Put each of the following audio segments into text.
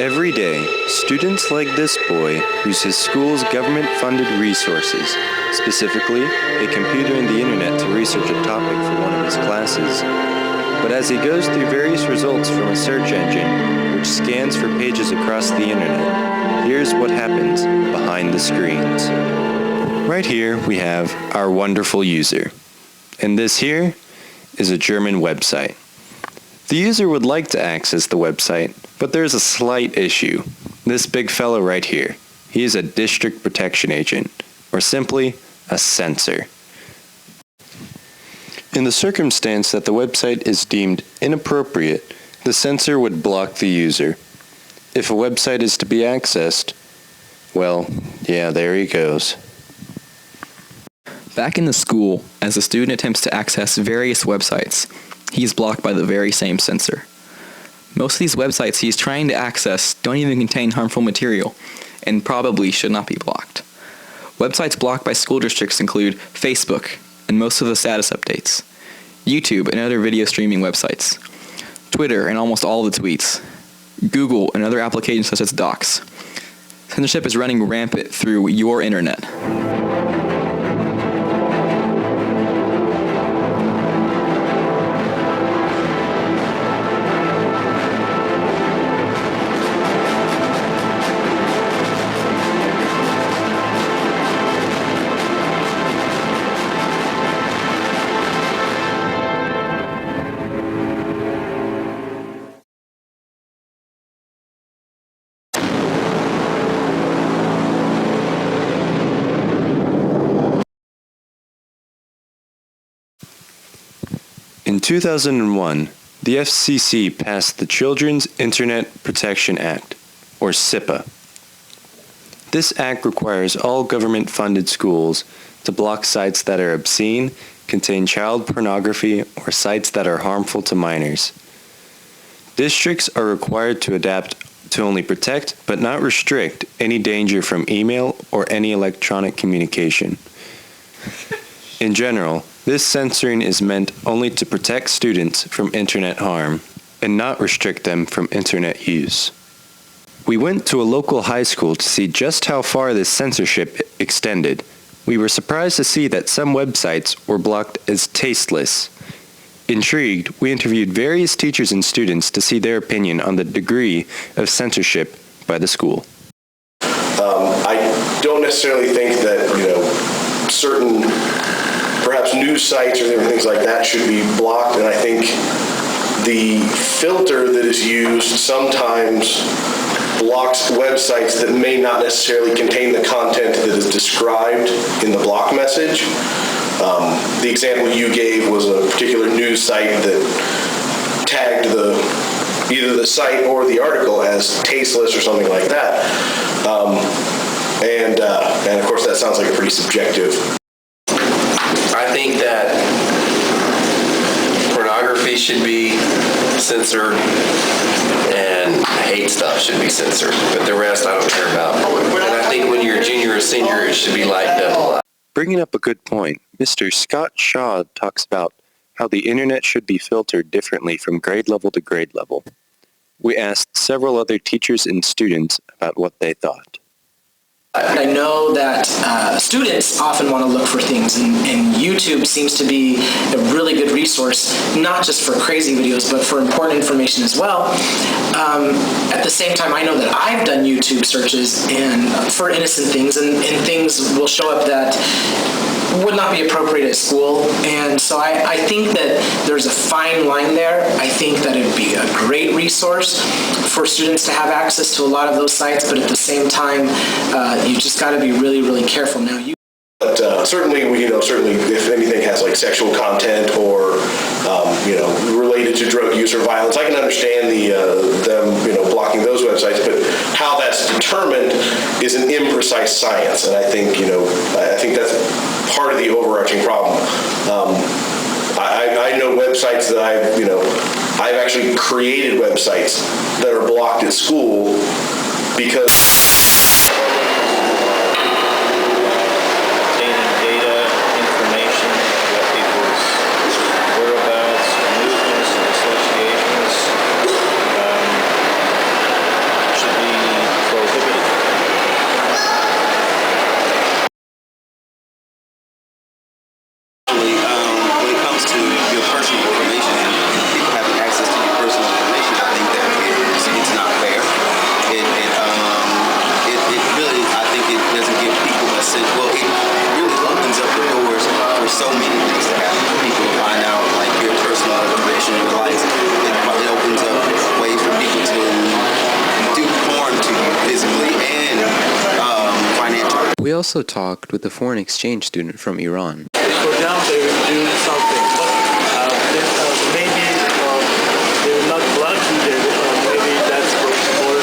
Every day, students like this boy use his school's government-funded resources, specifically a computer and the internet, to research a topic for one of his classes. But as he goes through various results from a search engine, which scans for pages across the internet, here's what happens behind the screens. Right here, we have our wonderful user. And this here is a German website. The user would like to access the website, but there's a slight issue. This big fellow right here, he is a district protection agent, or simply a censor. In the circumstance that the website is deemed inappropriate, the censor would block the user. If a website is to be accessed, well, yeah, there he goes. Back in the school, as a student attempts to access various websites, he's blocked by the very same censor. Most of these websites he's trying to access don't even contain harmful material, and probably should not be blocked. Websites blocked by school districts include Facebook, and most of the status updates, YouTube and other video streaming websites, Twitter and almost all the tweets, Google and other applications such as Docs. Censorship is running rampant through your internet. In 2001, the FCC passed the Children's Internet Protection Act, or CIPA. This act requires all government-funded schools to block sites that are obscene, contain child pornography, or sites that are harmful to minors. Districts are required to adapt to only protect but not restrict any danger from email or any electronic communication. In general, this censoring is meant only to protect students from internet harm and not restrict them from internet use. We went to a local high school to see just how far this censorship extended. We were surprised to see that some websites were blocked as tasteless. Intrigued, we interviewed various teachers and students to see their opinion on the degree of censorship by the school. I don't necessarily think that, certain perhaps news sites or different things like that should be blocked, and I think the filter that is used sometimes blocks websites that may not necessarily contain the content that is described in the block message. The example you gave was a particular news site that tagged either the site or the article as tasteless or something like that. And of course that sounds like a pretty subjective. I think that pornography should be censored and hate stuff should be censored, but the rest I don't care about. And I think when you're a junior or senior, it should be lightened up a lot. Bringing up a good point, Mr. Scott Shaw talks about how the internet should be filtered differently from grade level to grade level. We asked several other teachers and students about what they thought. I know that students often want to look for things, and YouTube seems to be a really good resource, not just for crazy videos, but for important information as well. At the same time, I know that I've done YouTube searches for innocent things, and things will show up that would not be appropriate at school. And so I think that there's a fine line there. I think that it would be a great resource for students to have access to a lot of those sites, but at the same time, you just got to be really, really careful. Now, But certainly if anything has like sexual content or related to drug use or violence, I can understand them blocking those websites. But how that's determined is an imprecise science, and I think that's part of the overarching problem. I know websites that I've actually created websites that are blocked at school because should be comes to your personal information and people having access to your personal information, I think that it's not fair. It really, I think it doesn't give people a sense. Well, it really opens up the doors for so many things to happen. People to find out like your personal information, your life. It opens up ways for people to do harm to you physically and financially. We also talked with a foreign exchange student from Iran. For them, they will do something, but maybe they will not block you. Maybe that's for more,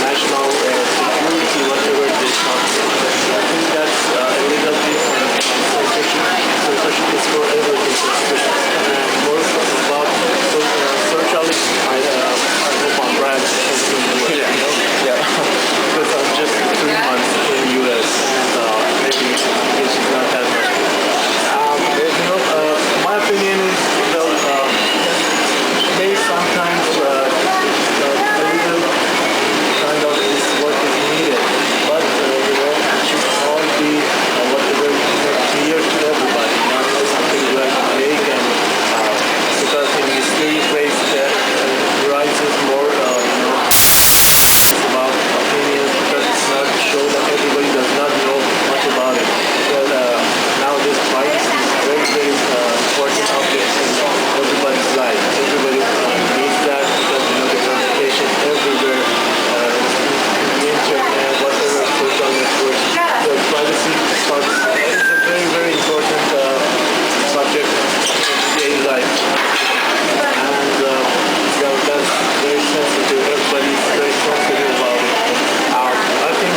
national security, whatever they talk about. I think that's a little different. Censorship is for everything. More about socially, I hope I'm right. Because I'm just 3 months in the U.S. Maybe it's not that much. My opinion is, maybe sometimes a little kind of is what is needed, but it should all be whatever clear to everybody, not something like vague and because in mysterious ways that rises more about opinions because it's not shown that everybody does not know much about it. But nowadays privacy is very, very important object in everybody's life. Everybody needs that because the communication everywhere, in the internet, whatever social networks. So privacy is a very, very important subject in daily life. And that's very sensitive. Everybody's very sensitive about it. I think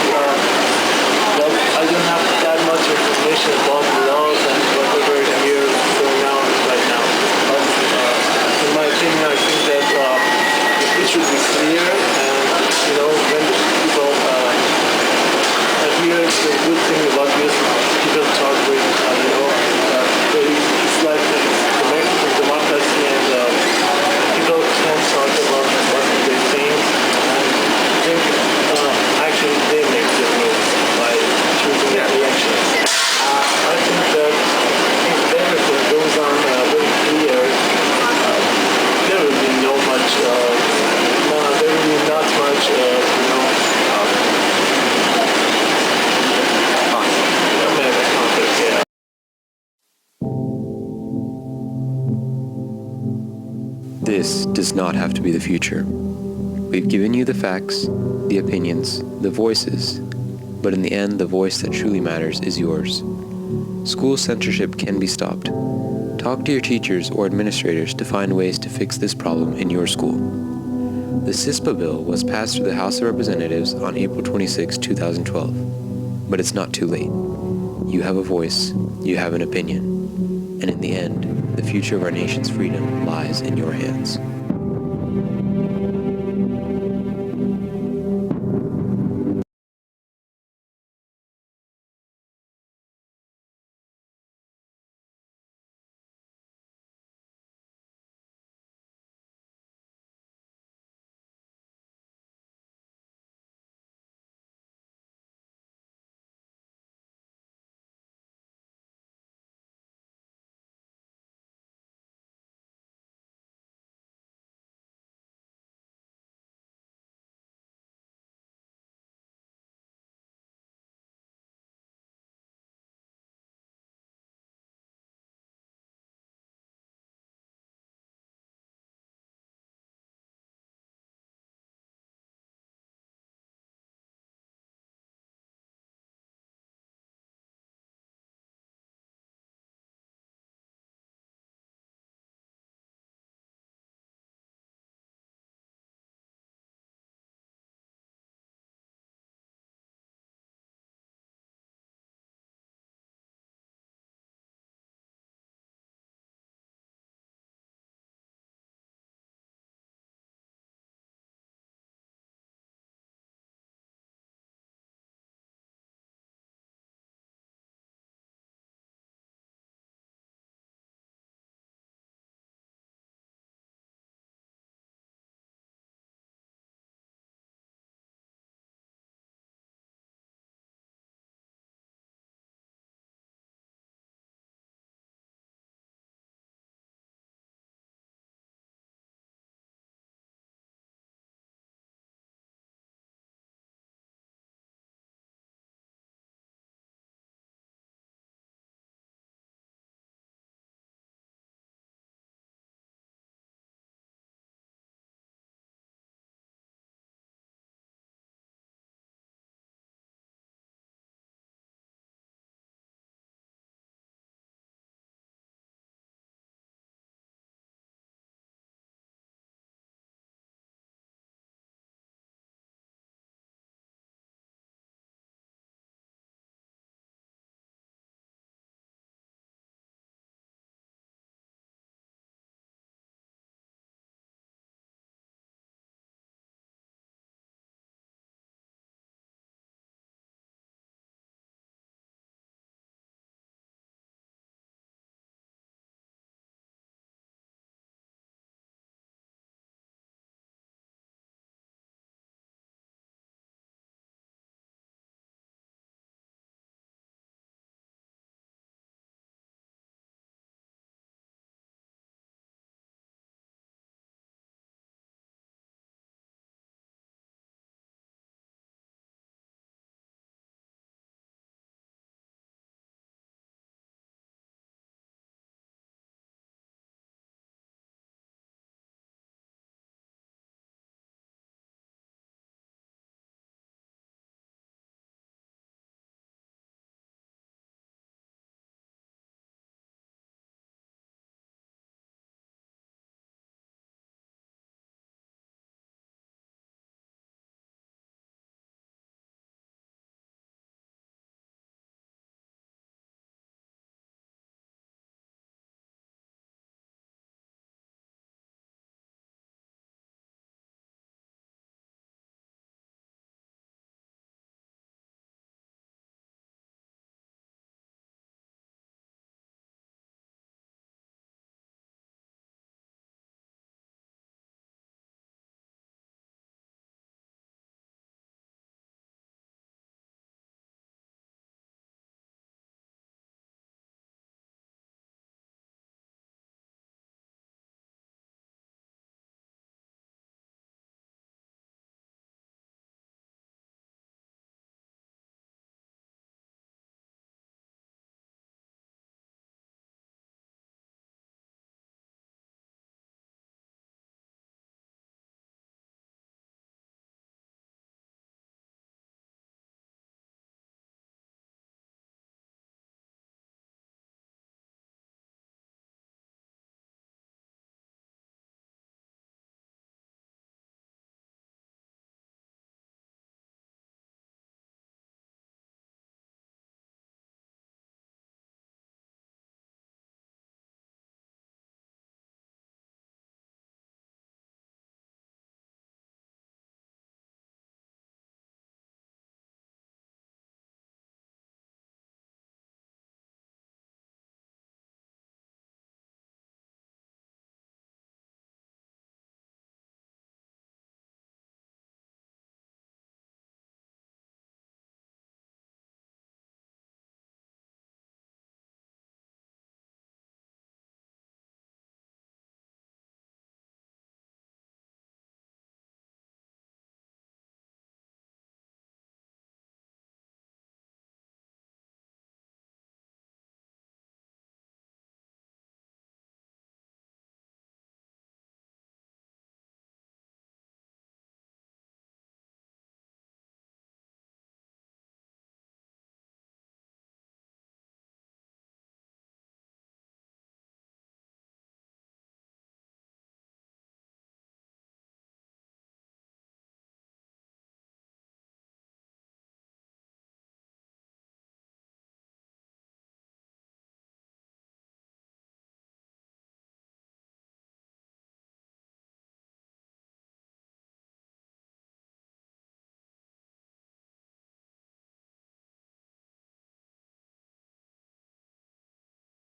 I don't have that much information about the laws and whatever here is going on right now. But in my opinion, I think that it should be clear and, when people here, the good thing about this, people talk with, it's like it's connected to democracy and people can talk about what they think and actually they make the rules by choosing their elections. I think that if everything goes on very clear, there will be not much, This does not have to be the future. We've given you the facts, the opinions, the voices, but in the end, the voice that truly matters is yours. School censorship can be stopped. Talk to your teachers or administrators to find ways to fix this problem in your school. The CISPA bill was passed through the House of Representatives on April 26, 2012. But it's not too late. You have a voice, you have an opinion, and in the end, the future of our nation's freedom lies in your hands.